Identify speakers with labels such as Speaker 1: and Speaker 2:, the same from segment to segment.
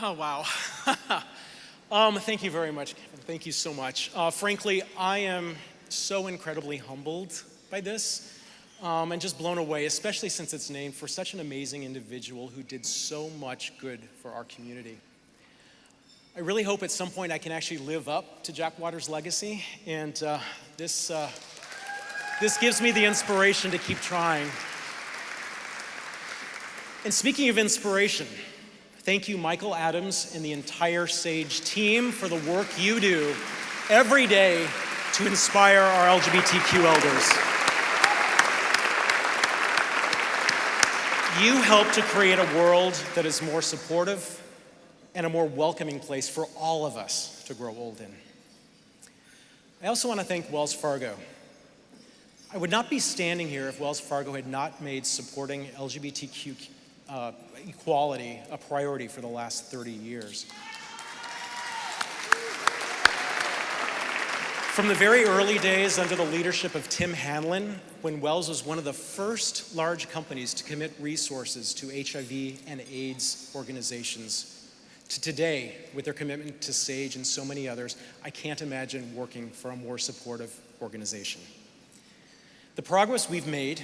Speaker 1: Oh, wow. Thank you very much, Kevin. Thank you so much. Frankly, I am so incredibly humbled by this and just blown away, especially since it's named for such an amazing individual who did so much good for our community. I really hope at some point I can actually live up to Jack Waters' legacy, and this gives me the inspiration to keep trying. And speaking of inspiration, thank you, Michael Adams and the entire SAGE team, for the work you do every day to inspire our LGBTQ elders. You help to create a world that is more supportive and a more welcoming place for all of us to grow old in. I also want to thank Wells Fargo. I would not be standing here if Wells Fargo had not made supporting LGBTQ equality a priority for the last 30 years. From the very early days under the leadership of Tim Hanlon, when Wells was one of the first large companies to commit resources to HIV and AIDS organizations, to today, with their commitment to SAGE and so many others, I can't imagine working for a more supportive organization. The progress we've made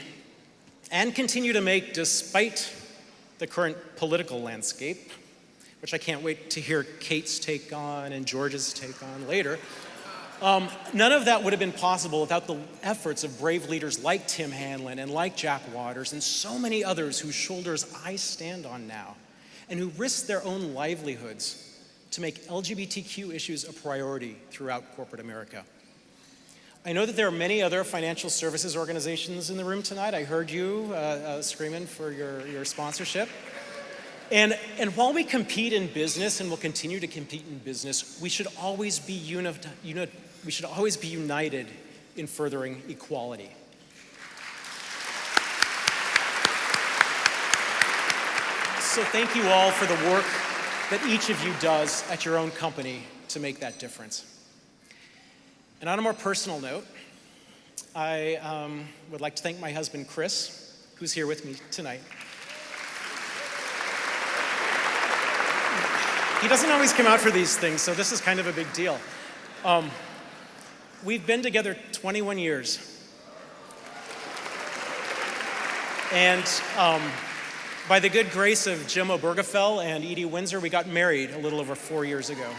Speaker 1: and continue to make despite the current political landscape, which I can't wait to hear Kate's take on and George's take on later, none of that would have been possible without the efforts of brave leaders like Tim Hanlon and like Jack Waters and so many others whose shoulders I stand on now, and who risk their own livelihoods to make LGBTQ issues a priority throughout corporate America. I know that there are many other financial services organizations in the room tonight. I heard you screaming for your sponsorship. And while we compete in business and will continue to compete in business, we should always be united in furthering equality. So thank you all for the work that each of you does at your own company to make that difference. And on a more personal note, I would like to thank my husband, Chris, who's here with me tonight. He doesn't always come out for these things, so this is kind of a big deal. We've been together 21 years. And by the good grace of Jim Obergefell and Edie Windsor, we got married a little over 4 years ago.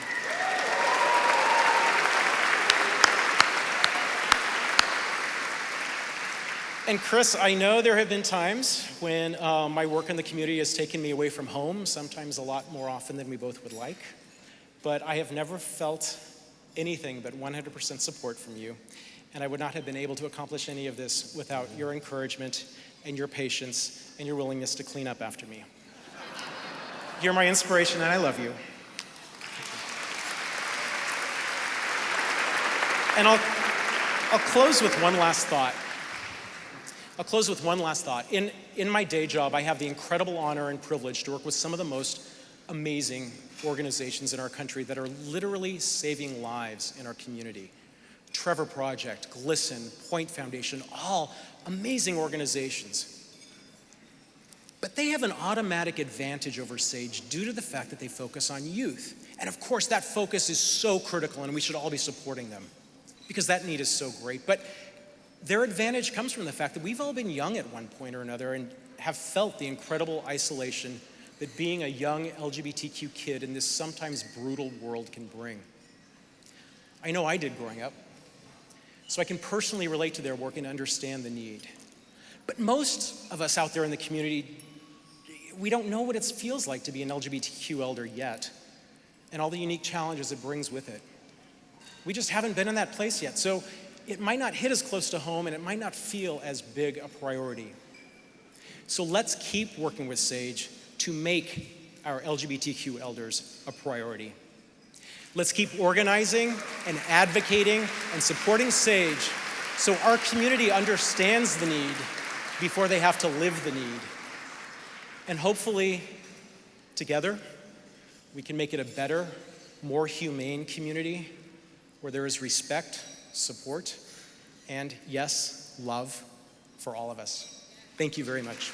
Speaker 1: And Chris, I know there have been times when my work in the community has taken me away from home, sometimes a lot more often than we both would like, but I have never felt anything but 100% support from you, and I would not have been able to accomplish any of this without your encouragement and your patience and your willingness to clean up after me. You're my inspiration, and I love you. And I'll close with one last thought. In my day job, I have the incredible honor and privilege to work with some of the most amazing organizations in our country that are literally saving lives in our community. Trevor Project, Glisten, Point Foundation, all amazing organizations. But they have an automatic advantage over SAGE due to the fact that they focus on youth. And of course, that focus is so critical, and we should all be supporting them because that need is so great. But their advantage comes from the fact that we've all been young at one point or another and have felt the incredible isolation that being a young LGBTQ kid in this sometimes brutal world can bring. I know I did growing up, so I can personally relate to their work and understand the need. But most of us out there in the community, we don't know what it feels like to be an LGBTQ elder yet, and all the unique challenges it brings with it. We just haven't been in that place yet, so it might not hit as close to home and it might not feel as big a priority. So let's keep working with SAGE to make our LGBTQ elders a priority. Let's keep organizing and advocating and supporting SAGE so our community understands the need before they have to live the need. And hopefully, together, we can make it a better, more humane community where there is respect, support, and yes, love for all of us. Thank you very much.